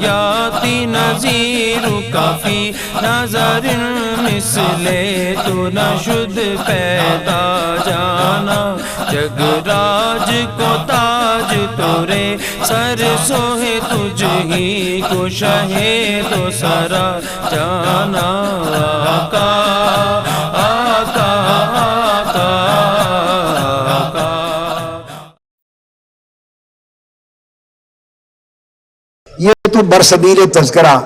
یاتی نظیرک فی نظر مثل تو نشد پیدا جانا جگ راج کو تاج تورے سر سوہے تجھ ہی کو شہے تو سرا جانا آقا آقا آقا آقا۔ یہ تو برسبیل تذکرہ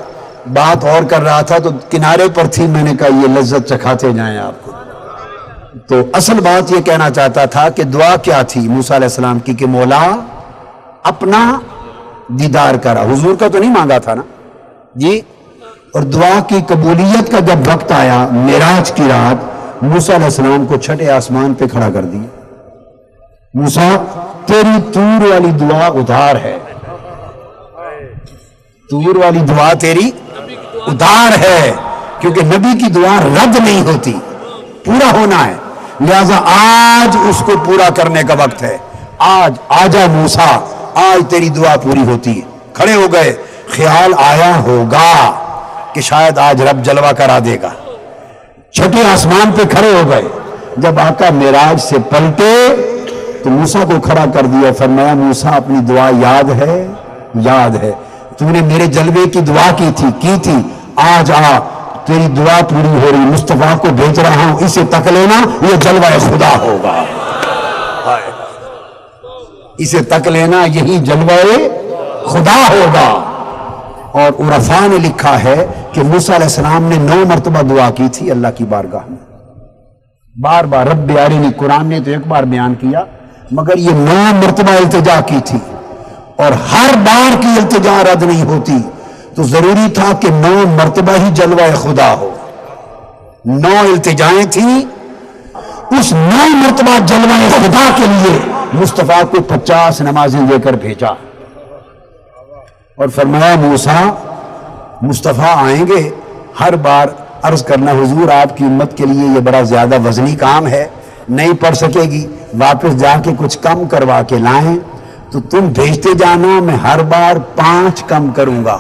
بات اور کر رہا تھا تو کنارے پر تھی، میں نے کہا یہ لذت چکھاتے جائیں آپ کو۔ تو اصل بات یہ کہنا چاہتا تھا کہ دعا کیا تھی موسیٰ علیہ السلام کی کہ مولا اپنا دیدار کرا، حضور کا تو نہیں مانگا تھا نا جی۔ اور دعا کی قبولیت کا جب وقت آیا معراج کی رات، موسیٰ علیہ السلام کو چھٹے آسمان پہ کھڑا کر دیا۔ موسیٰ تیری طور والی دعا ادھار ہے، طور والی دعا تیری ادھار ہے، کیونکہ نبی کی دعا رد نہیں ہوتی، پورا ہونا ہے، لہذا آج اس کو پورا کرنے کا وقت ہے۔ آج آجا موسیٰ، آج تیری دعا پوری ہوتی ہے۔ کھڑے ہو گئے، خیال آیا ہوگا کہ شاید آج رب جلوہ کرا دے گا۔ چھٹے آسمان پہ کھڑے ہو گئے، جب آقا معراج سے پلٹے تو موسیٰ کو کھڑا کر دیا، فرمایا موسیٰ اپنی دعا یاد ہے؟ یاد ہے، تو نے میرے جلوے کی دعا کی تھی، آج آ تیری دعا پوری ہو رہی، مصطفیٰ کو بھیج رہا ہوں، اسے تک لینا، یہ جلوہ خدا ہوگا، اسے تک لینا، یہی جلوہ خدا ہوگا۔ اور عرفاء نے لکھا ہے کہ موسیٰ علیہ السلام نے 9 مرتبہ دعا کی تھی اللہ کی بارگاہ میں، بار بار رب ارنی، قرآن نے تو ایک بار بیان کیا، مگر یہ 9 مرتبہ التجا کی تھی، اور ہر بار کی التجا رد نہیں ہوتی، تو ضروری تھا کہ 9 مرتبہ ہی جلوہ خدا ہو۔ 9 التجائیں تھیں، اس 9 مرتبہ جلوہ خدا کے لیے مصطفیٰ کو 50 نمازیں دے کر بھیجا، اور فرمایا موسیٰ مصطفیٰ آئیں گے، ہر بار عرض کرنا حضور آپ کی امت کے لیے یہ بڑا زیادہ وزنی کام ہے، نہیں پڑھ سکے گی، واپس جا کے کچھ کم کروا کے لائیں، تو تم بھیجتے جانا، میں ہر بار 5 کم کروں گا،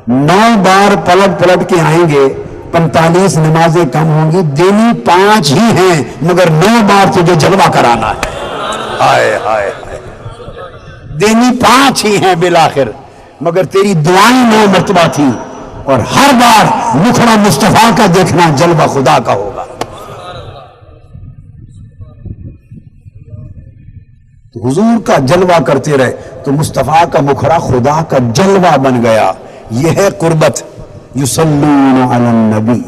9 بار پلٹ کے آئیں گے، 45 نمازیں کم ہوں گی، دینی 5 ہی ہیں، مگر 9 بار تجھے جلوہ کرانا ہے، ہائے ہائے ہائے، دینی 5 ہی ہیں بالآخر، مگر تیری دعائیں 9 مرتبہ تھی، اور ہر بار مکھڑا مصطفیٰ کا دیکھنا جلوہ خدا کا ہوگا۔ تو حضور کا جلوہ کرتے رہے تو مصطفیٰ کا مکھڑا خدا کا جلوہ بن گیا۔ یہ ہے قربت، یصلون علی النبی،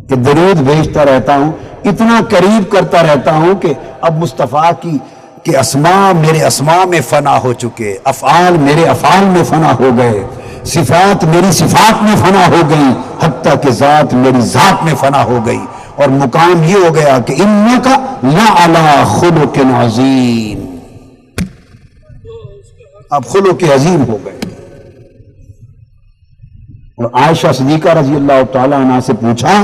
کہ درود بھیجتا رہتا ہوں، اتنا قریب کرتا رہتا ہوں کہ اب مصطفیٰ کے اسماء میرے اسماء میں فنا ہو چکے، افعال میرے افعال میں فنا ہو گئے، صفات میری صفات میں فنا ہو گئی، حتیٰ کہ ذات میری ذات میں فنا ہو گئی، اور مقام یہ ہو گیا کہ انک لعلی خلق عظیم، اب خلق عظیم ہو گئے۔ اور عائشہ صدیقہ رضی اللہ تعالیٰ عنہ سے پوچھا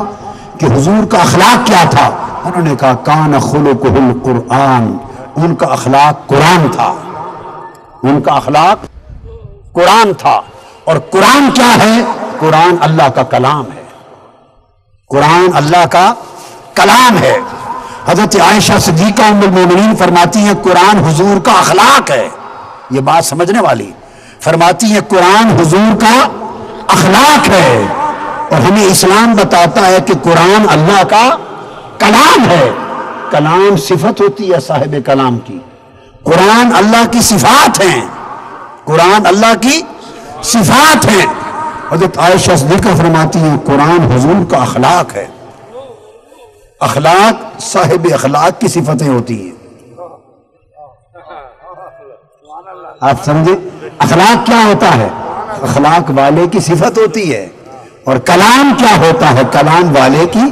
کہ حضور کا اخلاق کیا تھا؟ انہوں نے کہا کان خلقہ القرآن، ان کا اخلاق قرآن تھا، ان کا اخلاق قرآن تھا۔ اور قرآن کیا ہے؟ قرآن اللہ کا کلام ہے، قرآن اللہ کا کلام ہے۔ حضرت عائشہ صدیقہ ام المومنین فرماتی ہیں قرآن حضور کا اخلاق ہے، یہ بات سمجھنے والی، فرماتی ہیں قرآن حضور کا اخلاق ہے، اور ہمیں اسلام بتاتا ہے کہ قرآن اللہ کا کلام ہے۔ کلام صفت ہوتی ہے صاحب کلام کی، قرآن اللہ کی صفات ہیں، قرآن اللہ کی صفات ہیں۔ حضرت عائشہ صدیقہ فرماتی ہیں قرآن حضور کا اخلاق ہے، اخلاق صاحب اخلاق کی صفتیں ہوتی ہیں۔ آپ سمجھے اخلاق کیا ہوتا ہے؟ اخلاق والے کی صفت ہوتی ہے، اور کلام کیا ہوتا ہے؟ کلام والے کی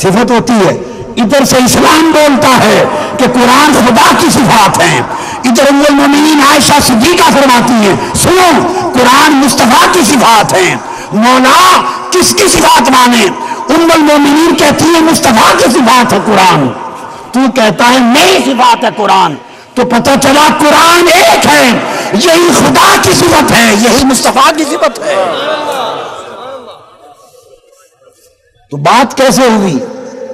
صفت ہوتی ہے۔ ادھر سے اسلام بولتا ہے کہ قرآن خدا کی صفات ہیں، ادھر ام المومنین عائشہ صدیقہ فرماتی ہیں سنو قرآن مصطفیٰ کی صفات ہیں۔ مولا کس کی صفات مانے؟ ام المومنین کہتی ہے مصطفیٰ کی صفات ہے قرآن، تو کہتا ہے میری صفات ہے قرآن، تو پتہ چلا قرآن ایک ہے، یہی خدا کی صفت ہے، یہی مصطفیٰ کی صفت ہے۔ تو بات کیسے ہوئی؟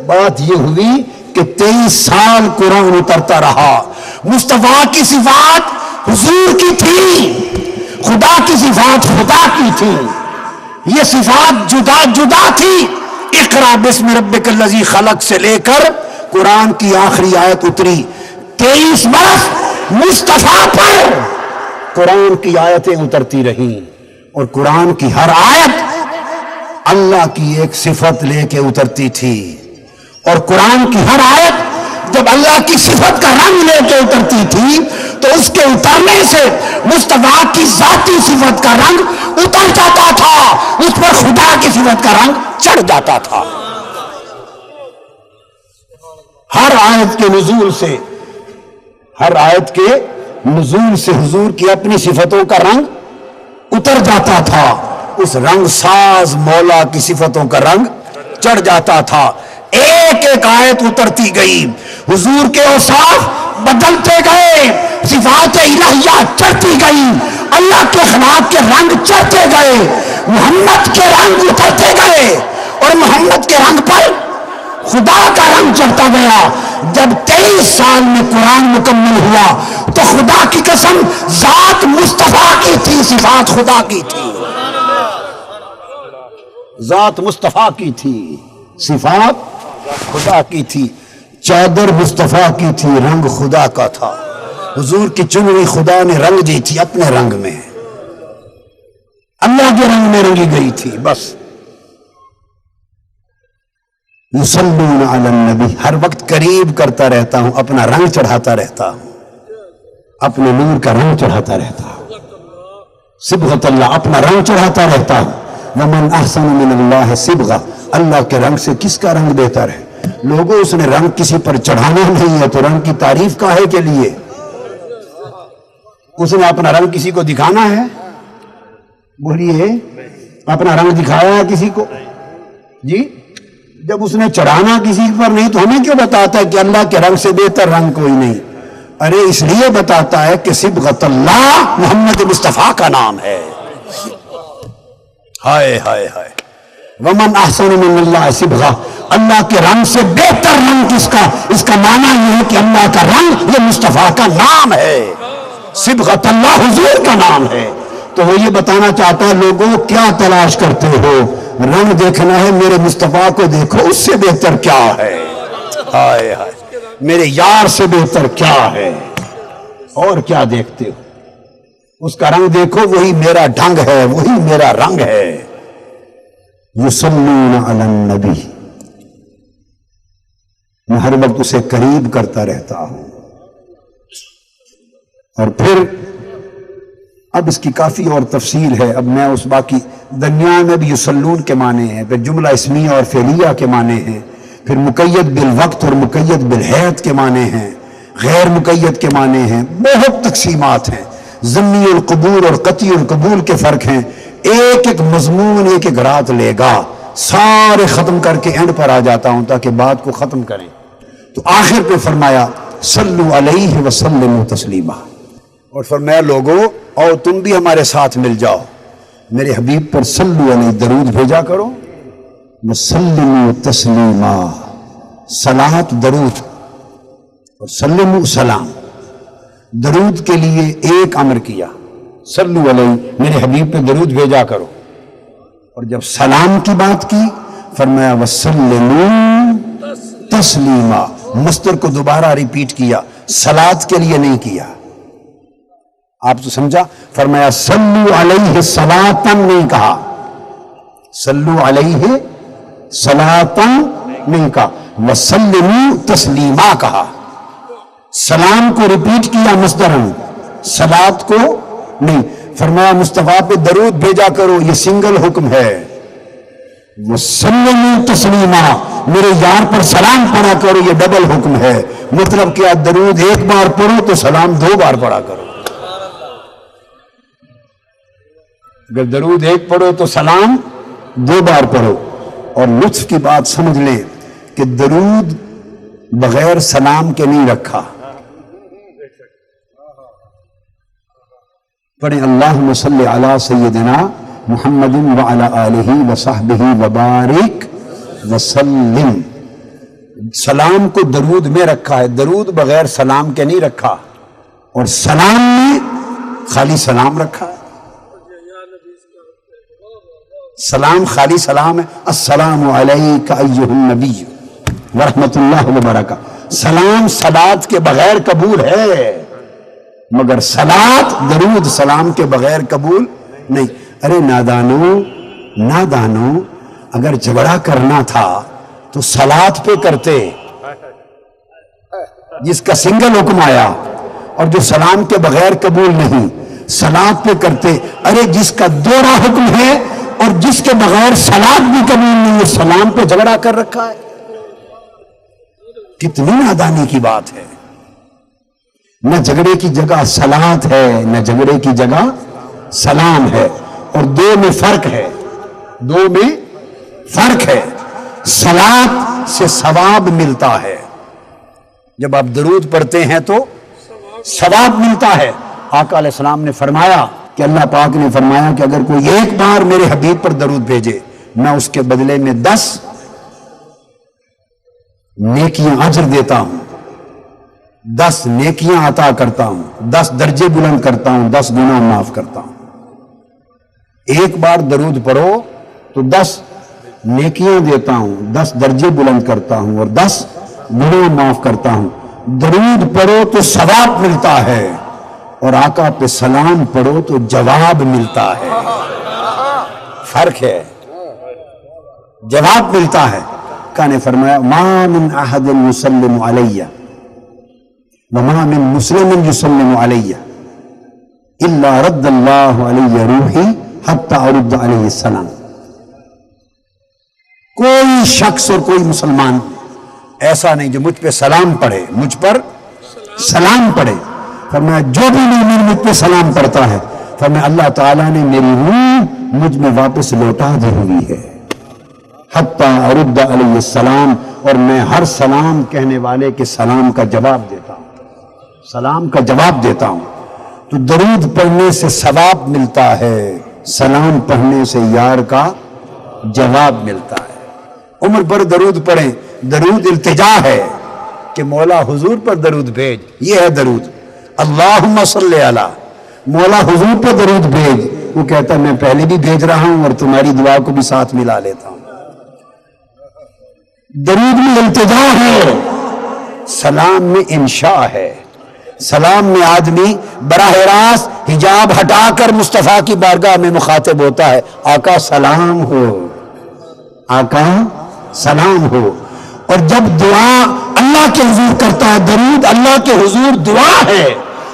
بات یہ ہوئی کہ 23 سال قرآن اترتا رہا، مصطفیٰ کی صفات حضور کی تھی، خدا کی صفات خدا کی تھی، یہ صفات جدا جدا تھی۔ اقرا بسم ربک الذی خلق سے لے کر قرآن کی آخری آیت اتری، 23 برس مصطفیٰ پر قرآن کی آیتیں اترتی رہیں، اور قرآن کی ہر آیت اللہ کی ایک صفت لے کے اترتی تھی، اور قرآن کی ہر آیت جب اللہ کی صفت کا رنگ لے کے اترتی تھی تو اس کے اترنے سے مصطفیٰ کی ذاتی صفت کا رنگ اتر جاتا تھا، اس پر خدا کی صفت کا رنگ چڑھ جاتا تھا۔ ہر آیت کے نزول سے، ہر آیت کے نزول سے حضور کی اپنی صفتوں کا رنگ اتر جاتا تھا، اس رنگ ساز مولا کی صفتوں کا رنگ چڑھ جاتا تھا۔ ایک ایک آیت اترتی گئی، حضور کے اوصاف بدلتے گئے، صفات الہیہ چڑھتی گئی، اللہ کے اخلاق کے رنگ چڑھتے گئے، محمد کے رنگ اترتے گئے، اور محمد کے رنگ پر خدا کا رنگ چڑھتا گیا۔ جب 23 سال میں قرآن مکمل ہوا تو خدا کی قسم ذات مصطفیٰ کی تھی، صفات خدا کی تھی، ذات مصطفیٰ کی تھی، صفات خدا کی تھی، چادر مصطفیٰ کی تھی، رنگ خدا کا تھا، حضور کی چنری خدا نے رنگ دی تھی اپنے رنگ میں، اللہ کے رنگ میں رنگی گئی تھی۔ بس یصلون علی النبی، ہر وقت قریب کرتا رہتا ہوں، اپنا رنگ چڑھاتا رہتا ہوں، اپنے نور کا رنگ چڑھاتا رہتا ہوں، صبغۃ اللہ، اپنا رنگ چڑھاتا رہتا ہوں۔ ومن احسن من اللہ صبغہ، اللہ کے رنگ سے کس کا رنگ بہتر ہے؟ لوگوں اس نے رنگ کسی پر چڑھانا نہیں ہے تو رنگ کی تعریف کاہے کے لیے؟ اس نے اپنا رنگ کسی کو دکھانا ہے؟ بولیے، اپنا رنگ دکھایا ہے کسی کو؟ جی، جب اس نے چڑھانا کسی پر نہیں تو ہمیں کیوں بتاتا ہے کہ اللہ کے رنگ سے بہتر رنگ کوئی نہیں؟ ارے اس لیے بتاتا ہے کہ صبغۃ اللہ محمد مصطفیٰ کا نام ہے۔ ہائے ہائے ہائے، ومن احسن من اللہ صبغہ، اللہ کے رنگ سے بہتر رنگ کس کا؟ اس کا معنی یہ ہے کہ اللہ کا رنگ یہ مصطفیٰ کا نام ہے، صبغۃ اللہ حضور کا نام ہے۔ تو وہ یہ بتانا چاہتا ہے لوگوں کیا تلاش کرتے ہو؟ رنگ دیکھنا ہے، میرے مصطفیٰ کو دیکھو، اس سے بہتر کیا ہے؟ ہائے ہائے، میرے یار سے بہتر کیا ہے؟ اور کیا دیکھتے ہو؟ اس کا رنگ دیکھو، وہی میرا ڈھنگ ہے، وہی میرا رنگ ہے۔ یصلون علی النبی، میں ہر وقت اسے قریب کرتا رہتا ہوں۔ اور پھر اب اس کی کافی اور تفصیل ہے، اب میں اس باقی درمیان میں بھی یصلون کے معنی ہیں، پھر جملہ اسمیہ اور فعلیہ کے معنی ہیں، پھر مقید بالوقت اور مقید بالحیت کے معنی ہیں، غیر مقید کے معنی ہیں، بہت تقسیمات ہیں، ضمنی القبول اور قطعی القبول کے فرق ہیں۔ ایک ایک مضمون ایک ایک رات لے گا، سارے ختم کر کے اینڈ پر آ جاتا ہوں تاکہ بات کو ختم کریں۔ تو آخر پہ فرمایا صلو علیہ وسلم تسلیما، اور فرمایا لوگو اور تم بھی ہمارے ساتھ مل جاؤ، میرے حبیب پر صلو علیہ درود بھیجا کرو، وسلموا تسلیما، صلاۃ درود اور سلموا سلام، درود کے لیے ایک امر کیا، صلو علیہ میرے حبیب پہ درود بھیجا کرو، اور جب سلام کی بات کی فرمایا وسلموا تسلیما، مصدر کو دوبارہ ریپیٹ کیا، صلاۃ کے لیے نہیں کیا۔ آپ تو سمجھا، فرمایا صلو علیہ صلاۃً نہیں کہا، صلو علیہ صلاۃً نہیں کہا، وسلموا تسلیما کہا، سلام کو ریپیٹ کیا مصدرن، صلاۃ کو نہیں۔ فرمایا مصطفیٰ پہ درود بھیجا کرو، یہ سنگل حکم ہے، وسلموا تسلیما، میرے یار پر سلام پڑھا کرو، یہ ڈبل حکم ہے۔ مطلب کیا؟ درود ایک بار پڑھو تو سلام 2 بار پڑھا کرو، اگر درود ایک پڑھو تو سلام 2 بار پڑھو۔ اور لطف کی بات سمجھ لیں کہ درود بغیر سلام کے نہیں رکھا، پڑھیں اللہم صلی علی سیدنا محمد وعلی آلہ وصحبہ وبارک وسلم. سلام کو درود میں رکھا ہے، درود بغیر سلام کے نہیں رکھا، اور سلام میں خالی سلام رکھا ہے. سلام خالی سلام ہے، السلام علیک ایھا النبی ورحمۃ اللہ وبرکاتہ. سلام صلات کے بغیر قبول ہے، مگر صلات درود سلام کے بغیر قبول نہیں. ارے نادانو اگر جھگڑا کرنا تھا تو صلات پہ کرتے، جس کا سنگل حکم آیا، اور جو سلام کے بغیر قبول نہیں صلات پہ کرتے. ارے جس کا دوہرا حکم ہے اور جس کے بغیر صلات بھی قبول نہیں ہے، سلام پہ جھگڑا کر رکھا ہے. کتنی نادانی کی بات ہے. نہ جھگڑے کی جگہ صلات ہے، نہ جھگڑے کی جگہ سلام ہے، اور دو میں فرق ہے. صلات سے ثواب ملتا ہے، جب آپ درود پڑھتے ہیں تو ثواب ملتا ہے. آقا علیہ السلام نے فرمایا کہ اللہ پاک نے فرمایا کہ اگر کوئی ایک بار میرے حبیب پر درود بھیجے، میں اس کے بدلے میں 10 نیکیاں اجر دیتا ہوں، 10 نیکیاں عطا کرتا ہوں، 10 درجے بلند کرتا ہوں، 10 گناہ معاف کرتا ہوں. ایک بار درود پڑھو تو 10 نیکیاں دیتا ہوں، 10 درجے بلند کرتا ہوں، اور 10 گناہ معاف کرتا ہوں. درود پڑھو تو ثواب ملتا ہے، اور آقا پہ سلام پڑھو تو جواب ملتا ہے. فرق ہے، جواب ملتا ہے. آقا نے فرمایا ما من احد یسلم علی وما من مسلم یسلم علی الا رد اللہ علی روحی حتی ارد علیہ السلام. کوئی شخص اور کوئی مسلمان ایسا نہیں جو مجھ پہ سلام پڑھے، مجھ پر سلام پڑھے. فرمایا جو بھی مومن مجھ پہ سلام پڑھتا ہے، فرمایا اللہ تعالیٰ نے میری روح مجھ میں واپس لوٹا دی ہوئی ہے، حتی ارد علیہ السلام. اور میں ہر سلام کہنے والے کے سلام کا جواب دیتا ہوں، سلام کا جواب دیتا ہوں. تو درود پڑھنے سے ثواب ملتا ہے، سلام پڑھنے سے یار کا جواب ملتا ہے. عمر پر درود پڑھیں. درود التجا ہے کہ مولا حضور پر درود بھیج. یہ ہے درود، اللہم صلی علی، مولا حضور پر درود بھیج. وہ کہتا ہے میں پہلے بھی بھیج رہا ہوں اور تمہاری دعا کو بھی ساتھ ملا لیتا ہوں. درود میں التجا ہے، سلام میں انشاء ہے. سلام میں آدمی براہ راست حجاب ہٹا کر مصطفیٰ کی بارگاہ میں مخاطب ہوتا ہے، آقا سلام ہو، آقا سلام ہو. اور جب دعا اللہ کے حضور کرتا ہے، درود اللہ کے حضور دعا ہے،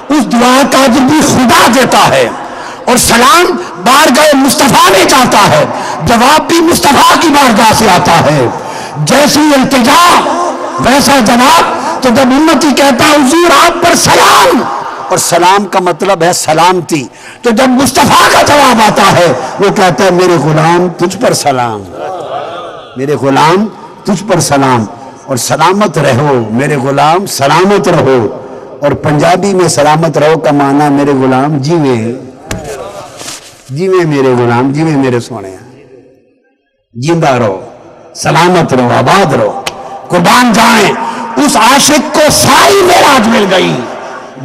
اس دعا کا اجر بھی خدا دیتا ہے. اور سلام بارگاہ مصطفیٰ میں جاتا ہے، جواب بھی مصطفیٰ کی بارگاہ سے آتا ہے. جیسی التجا ویسا جواب. تو جب امتی کہتا ہے حضور آپ پر سلام، اور سلام کا مطلب ہے سلامتی، تو جب مصطفیٰ کا جواب آتا ہے وہ کہتا ہے میرے غلام تجھ پر سلام، میرے غلام تجھ پر سلام، اور سلامت رہو میرے غلام، سلامت رہو. اور پنجابی میں سلامت رہو کا معنی میرے غلام جیویں، جیویں میرے غلام، جیویں میرے سونے، جیندہ رہو، سلامت رہو، آباد رہو. قربان جائیں اس عاشق کو ساری معراج مل گئی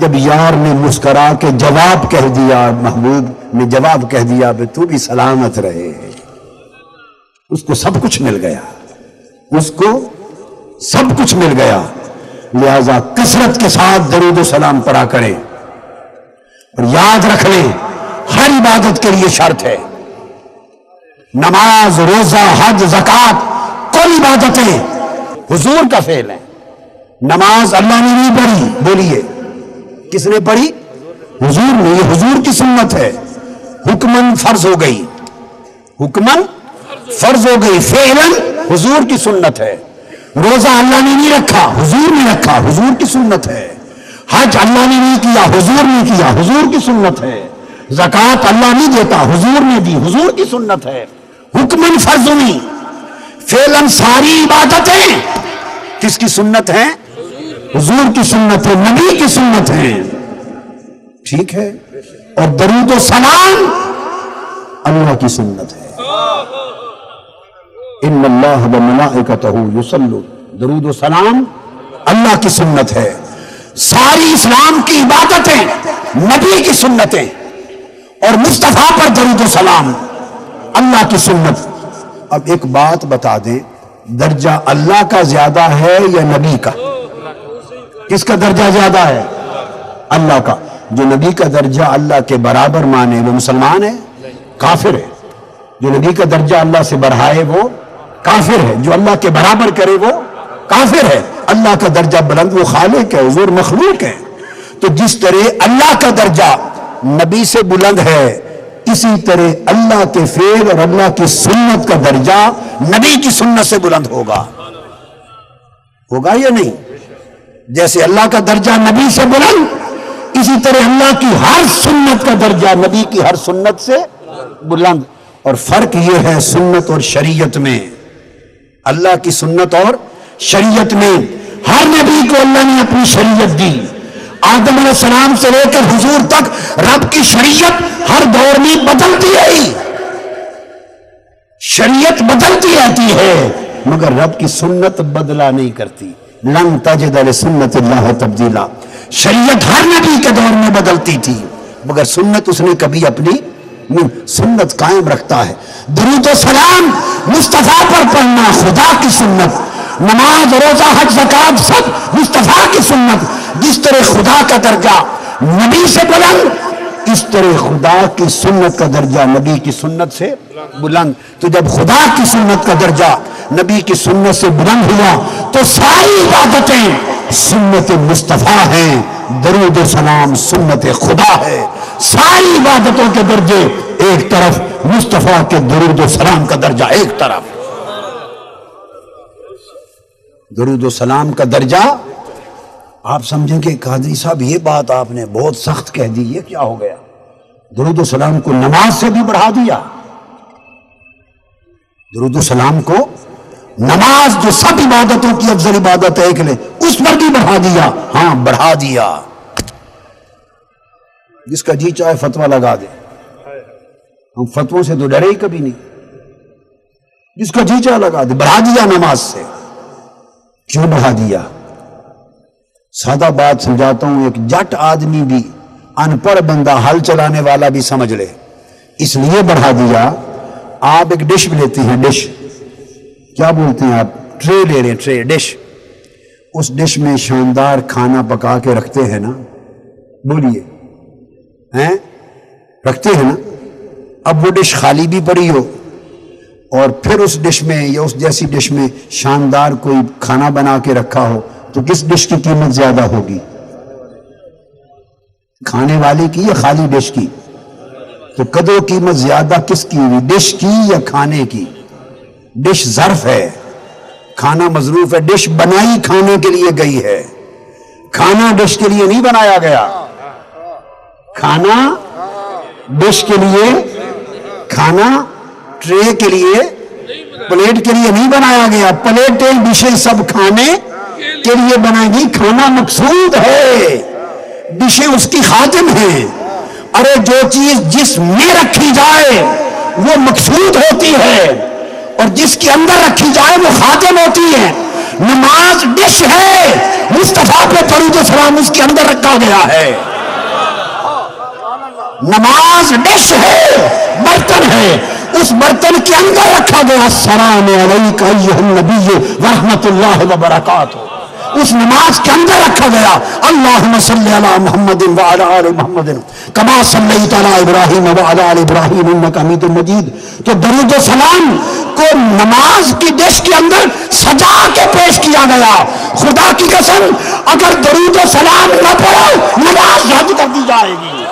جب یار نے مسکرا کے جواب کہہ دیا، محبوب نے جواب کہہ دیا کہ تو بھی سلامت رہے. اس کو سب کچھ مل گیا، اس کو سب کچھ مل گیا. لہذا کثرت کے ساتھ درود و سلام پڑھا کریں. اور یاد رکھ لیں ہر عبادت کے لیے شرط ہے. نماز، روزہ، حج، زکوٰۃ، کل عبادتیں حضور کا فعل ہے. نماز اللہ نے نہیں پڑھی، بولیے کس نے پڑھی؟ حضور نے. یہ حضور کی سنت ہے، حکمن فرض ہو گئی، حکمن فرض ہو گئی، فعلاً حضور کی سنت ہے. روزہ اللہ نے نہیں رکھا، حضور نے رکھا، حضور کی سنت ہے. حج اللہ نے نہیں کیا، حضور نے کیا، حضور کی سنت ہے. زکوٰۃ اللہ نہیں دیتا، حضور نے دی، حضور کی سنت ہے. حکمن فرض ہوئی، فعلاً ساری عبادتیں کس کی سنت ہیں؟ حضور کی سنت ہے، نبی کی سنت ہے. ٹھیک ہے. اور درود و سلام اللہ کی سنت ہے. ان اللہ و ملائکتہ یصلون، درود و سلام اللہ کی سنت ہے. ساری اسلام کی عبادتیں نبی کی سنتیں، اور مصطفیٰ پر درود و سلام اللہ کی سنت. اب ایک بات بتا دیں، درجہ اللہ کا زیادہ ہے یا نبی کا؟ کس کا درجہ زیادہ ہے؟ اللہ کا. جو نبی کا درجہ اللہ کے برابر مانے وہ مسلمان ہے؟ کافر ہے. جو نبی کا درجہ اللہ سے بڑھائے وہ کافر ہے. جو اللہ کے برابر کرے وہ کافر ہے. اللہ کا درجہ بلند، وہ خالق ہے، حضور مخلوق ہے. تو جس طرح اللہ کا درجہ نبی سے بلند ہے، اسی طرح اللہ کے فعل اور اللہ کی سنت کا درجہ نبی کی سنت سے بلند ہوگا. ہوگا یا نہیں؟ جیسے اللہ کا درجہ نبی سے بلند، اسی طرح اللہ کی ہر سنت کا درجہ نبی کی ہر سنت سے بلند. اور فرق یہ ہے سنت اور شریعت میں، اللہ کی سنت اور شریعت میں ہر نبی کو اللہ نے اپنی شریعت دی. آدم علیہ السلام سے لے کر حضور تک رب کی شریعت ہر دور میں بدلتی رہی، شریعت بدلتی رہتی ہے، مگر رب کی سنت بدلا نہیں کرتی. لن تجد لسنت اللہ تبدیلا. شریعت ہر نبی کے دور میں بدلتی تھی، مگر سنت اس نے کبھی اپنی سنت قائم رکھتا ہے. درود و سلام مصطفیٰ پر پڑھنا خدا کی سنت. نماز، روزہ، حج، زکات سب مصطفیٰ کی سنت. جس طرح خدا کا درجہ نبی سے بلند، اس طرح خدا کی سنت کا درجہ نبی کی سنت سے بلند. تو جب خدا کی سنت کا درجہ نبی کی سنت سے بلند ہوا تو ساری عبادتیں سنت مصطفیٰ ہیں، درود و سلام سنت خدا ہے. ساری عبادتوں کے درجے ایک طرف، مصطفیٰ کے درود و سلام کا درجہ ایک طرف. درود و سلام کا درجہ آپ سمجھیں کہ قادری صاحب یہ بات آپ نے بہت سخت کہہ دی، یہ کیا ہو گیا؟ درود و سلام کو نماز سے بھی بڑھا دیا. درود و سلام کو نماز جو سب عبادتوں کی افضل عبادت ہے ایک لے، اس پر بھی بڑھا دیا. ہاں بڑھا دیا. جس کا جی چاہے فتویٰ لگا دے، ہم فتووں سے تو ڈرے ہی کبھی نہیں. جس کا جی چاہے لگا دے. بڑھا دیا نماز سے. کیوں بڑھا دیا؟ سادہ بات سمجھاتا ہوں، ایک جٹ آدمی بھی، ان پڑھ بندہ، ہل چلانے والا بھی سمجھ لے. اس لیے بڑھا دیا. آپ ایک ڈش لیتے ہیں، ڈش کیا بولتے ہیں آپ؟ ٹرے لے رہے ہیں، ٹرے، ڈش. اس ڈش میں شاندار کھانا پکا کے رکھتے ہیں نا، بولیے ہیں، رکھتے ہیں نا. اب وہ ڈش خالی بھی پڑی ہو اور پھر اس ڈش میں یا اس جیسی ڈش میں شاندار کوئی کھانا بنا کے رکھا ہو تو کس ڈش کی قیمت زیادہ ہوگی؟ کھانے والے کی یا خالی ڈش کی؟ تو قدر و قیمت زیادہ کس کی ہوئی، ڈش کی یا کھانے کی؟ ڈش ظرف ہے، کھانا مظروف ہے. ڈش بنائی کھانے کے لیے گئی ہے، کھانا ڈش کے لیے نہیں بنایا گیا. کھانا ڈش کے لیے، کھانا ٹرے کے لیے، پلیٹ کے لیے نہیں بنایا گیا. پلیٹیں، ڈشیں سب کھانے کے لیے بنائی گئی. کھانا مقصود ہے، ڈشیں اس کی خادم ہیں. ارے جو چیز جس میں رکھی جائے وہ مقصود ہوتی ہے اور جس کے اندر رکھی جائے وہ خادم ہوتی ہے. نماز ڈش ہے، مصطفیٰ پہ درود و سلام اس کے اندر رکھا گیا ہے. نماز ڈش ہے، برتن ہے، اس برتن کے اندر رکھا گیا. السلام علیک ایھا النبی ورحمۃ اللہ وبرکاتہ، اس نماز کے اندر رکھا گیا. اللہم صلی علی محمد وعلی آل محمد کما صلیت علی ابراہیم وعلی آل ابراہیم انک حمید مجید. تو درود و سلام کو نماز کی ڈش کے اندر سجا کے پیش کیا گیا. خدا کی قسم اگر درود و سلام نہ پڑھو نماز رد کر دی جائے گی.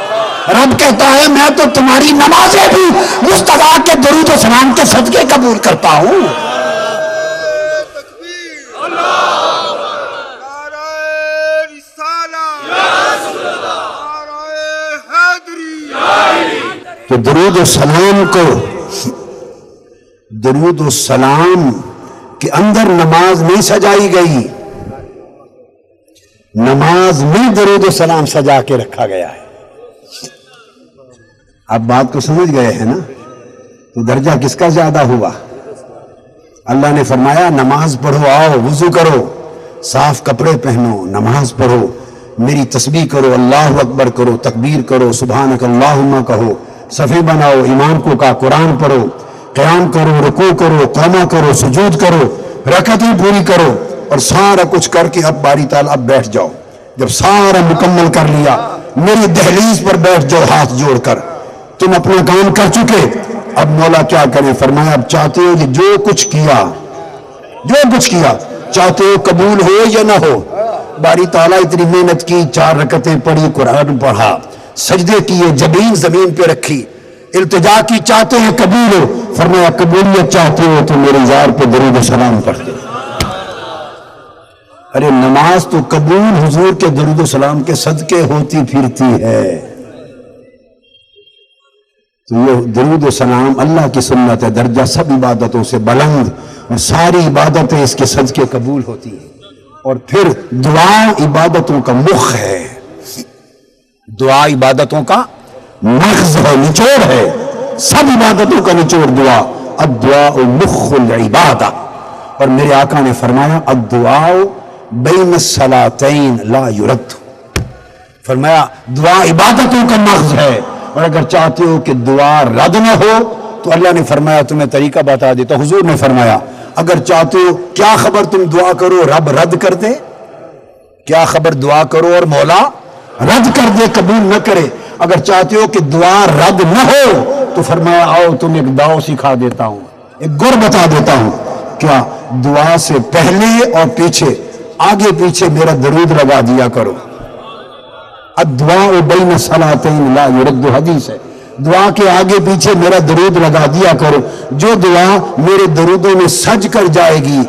رب کہتا ہے میں تو تمہاری نمازیں بھی مصطفیٰ کے درود و سلام کے صدقے قبول کرتا ہوں. تو درود و سلام کو، درود و سلام کے اندر نماز نہیں سجائی گئی، نماز میں درود و سلام سجا کے رکھا گیا ہے. آپ بات کو سمجھ گئے ہیں نا؟ تو درجہ کس کا زیادہ ہوا؟ اللہ نے فرمایا نماز پڑھو، آؤ وضو کرو، صاف کپڑے پہنو، نماز پڑھو، میری تسبیح کرو، اللہ اکبر کرو، تکبیر کرو، سبحانک اللہم کہو، صفے بناؤ، امام کو کہا قرآن پڑھو، قیام کرو، رکوع کرو، قوما کرو، سجود کرو، رکعتیں پوری کرو، اور سارا کچھ کر کے اب باری تعالیٰ اب بیٹھ جاؤ۔ جب سارا مکمل کر لیا میری دہلیز پر بیٹھ جاؤ ہاتھ جوڑ کر، تم اپنا کام کر چکے۔ اب مولا کیا کرے؟ فرمایا اب چاہتے ہو کہ جو کچھ کیا چاہتے ہو قبول ہو یا نہ ہو؟ باری تعالیٰ اتنی محنت کی، 4 رکعتیں پڑھی، قرآن پڑھا، سجدے کیے، جبین زمین پہ رکھی، التجا کی، چاہتے ہیں قبول ہو؟ فرمایا قبولیت چاہتے ہو تو میرے یار پہ درود و سلام پڑھ دو۔ ارے نماز تو قبول حضور کے درود و سلام کے صدقے ہوتی پھرتی ہے۔ تو یہ درود و سلام اللہ کی سنت ہے، درجہ سب عبادتوں سے بلند، اور ساری عبادتیں اس کے صدقے قبول ہوتی ہیں۔ اور پھر دعا عبادتوں کا مخ ہے، دعا عبادتوں کا مغز ہے، نچوڑ ہے، سب عبادتوں کا نچوڑ دعا۔ الدعاء مخ العبادہ، اور میرے آقا نے فرمایا الدعاء بین الصلاتین لا یرد، فرمایا دعا عبادتوں کا مغز ہے، اور اگر چاہتے ہو کہ دعا رد نہ ہو تو اللہ نے فرمایا تمہیں طریقہ بتا دیتا۔ حضور نے فرمایا اگر چاہتے ہو، کیا خبر تم دعا کرو رب رد کر دے، کیا خبر دعا کرو اور مولا رد کر دے، قبول نہ کرے؟ اگر چاہتے ہو کہ دعا رد نہ ہو تو فرمایا آؤ تم ایک داؤ سکھا دیتا ہوں، ایک گر بتا دیتا ہوں، کیا دعا سے پہلے اور پیچھے، آگے پیچھے میرا درود لگا دیا کرو۔ الدعاء بین الصلاتین لا یرد حدیث ہے، دعا کے آگے پیچھے میرا درود لگا دیا کرو۔ جو دعا میرے درودوں میں سج کر جائے گی،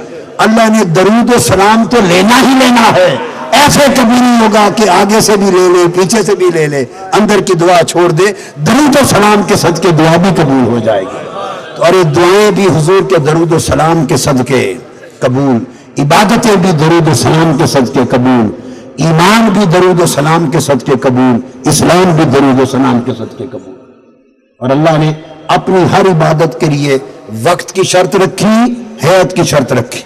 اللہ نے درود و سلام تو لینا ہی لینا ہے، ایسے کبھی نہیں ہوگا کہ آگے سے بھی لے لے پیچھے سے بھی لے لے، اندر کی دعا چھوڑ دے، درود و سلام کے صدقے دعا بھی قبول ہو جائے گی۔ تو اور یہ دعائیں بھی حضور کے درود و سلام کے صدقے قبول، عبادتیں بھی درود و سلام کے صدقے قبول، ایمان بھی درود و سلام کے صدقے قبول، اسلام بھی درود و سلام کے صدقے قبول۔ اور اللہ نے اپنی ہر عبادت کے لیے وقت کی شرط رکھی، حیات کی شرط رکھی۔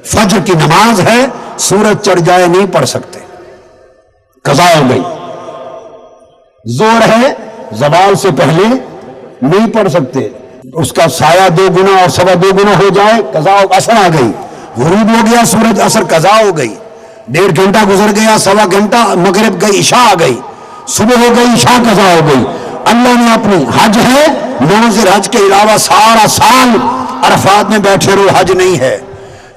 فجر کی نماز ہے، سورج چڑھ جائے نہیں پڑھ سکتے، قضا ہو گئی۔ زور ہے، زوال سے پہلے نہیں پڑھ سکتے، اس کا سایہ 2 گنا اور 2.25 گنا ہو جائے، قضا ہو۔ اثر آ گئی، غروب ہو گیا سورج، اثر قضا ہو گئی، 1.5 گھنٹہ گزر گیا، 1.25 گھنٹہ، مغرب گئی، عشاء آ گئی، صبح ہو گئی، عشاء قضا ہو گئی۔ اللہ نے اپنی حج ہے، ناظر حج کے علاوہ سارا سال عرفات میں بیٹھے رہو، حج نہیں ہے۔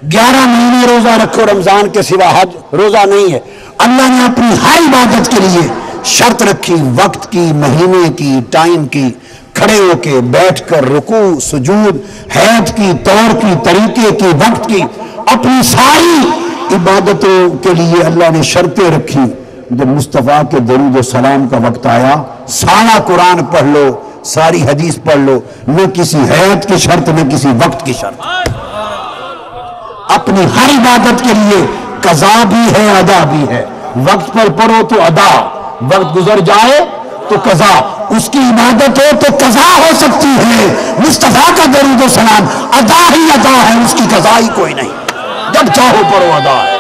11 مہینے روزہ رکھو، رمضان کے سوا حج روزہ نہیں ہے۔ اللہ نے اپنی ہر عبادت کے لیے شرط رکھی، وقت کی، مہینے کی، ٹائم کی، کھڑے ہو کے، بیٹھ کر، رکوع، سجود، حیات کی، طور کی، طریقے کی، وقت کی، اپنی ساری عبادتوں کے لیے اللہ نے شرطیں رکھی۔ جب مصطفیٰ کے درود و سلام کا وقت آیا، سارا قرآن پڑھ لو، ساری حدیث پڑھ لو، نہ کسی حیات کی شرط، نہ کسی وقت کی شرط۔ اپنی ہر عبادت کے لیے قضا بھی ہے، ادا بھی ہے۔ وقت پر پڑھو تو ادا، وقت گزر جائے تو قضا، اس کی عبادت ہو تو قضا ہو سکتی ہے۔ مصطفیٰ کا درود و سلام ادا ہی ادا ہے، اس کی قضا ہی کوئی نہیں، جب چاہو پڑھو ادا ہے۔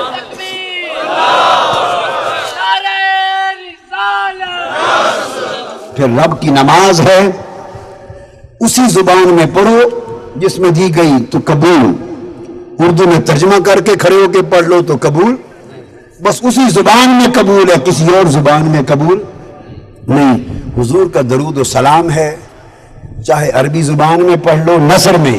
پھر رب کی نماز ہے، اسی زبان میں پڑھو جس میں دی گئی تو قبول، اردو میں ترجمہ کر کے کھڑے ہو کے پڑھ لو تو قبول، بس اسی زبان میں قبول ہے، کسی اور زبان میں قبول نہیں۔ حضور کا درود و سلام ہے، چاہے عربی زبان میں پڑھ لو نثر میں،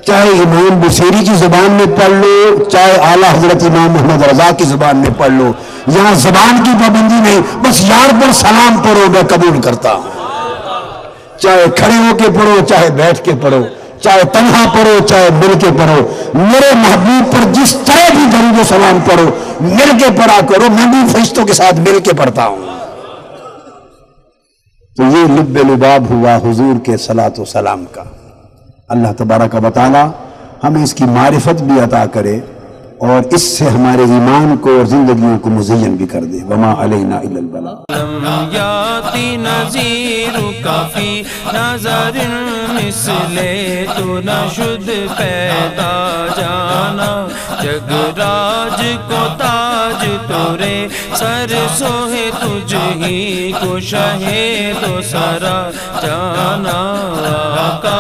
چاہے امام بصیری کی زبان میں پڑھ لو، چاہے اعلیٰ حضرت امام محمد رضا کی زبان میں پڑھ لو، یہاں زبان کی پابندی نہیں، بس یار پر سلام پڑھو، میں قبول کرتا ہوں۔ چاہے کھڑے ہو کے پڑھو، چاہے بیٹھ کے پڑھو، چاہے تنہا پڑھو، چاہے مل کے پڑھو، میرے محبوب پر جس طرح بھی درود و سلام پڑھو، مل کے پڑھا کرو، میں بھی فرشتوں کے ساتھ مل کے پڑھتا ہوں۔ تو یہ لب لباب ہوا حضور کے صلاۃ و سلام کا۔ اللہ تبارک و تعالی ہمیں اس کی معرفت بھی عطا کرے اور اس سے ہمارے ایمان کو اور زندگیوں کو مزین بھی کر دے. وما علینا الا البلاغ. لم یاتی نذیرک فی نظر مثل تو نہ شد پیدا جانا جگ راج کو تاج تورے سر سوہے تجھ ہی کو شہ تو سرا جانا آقا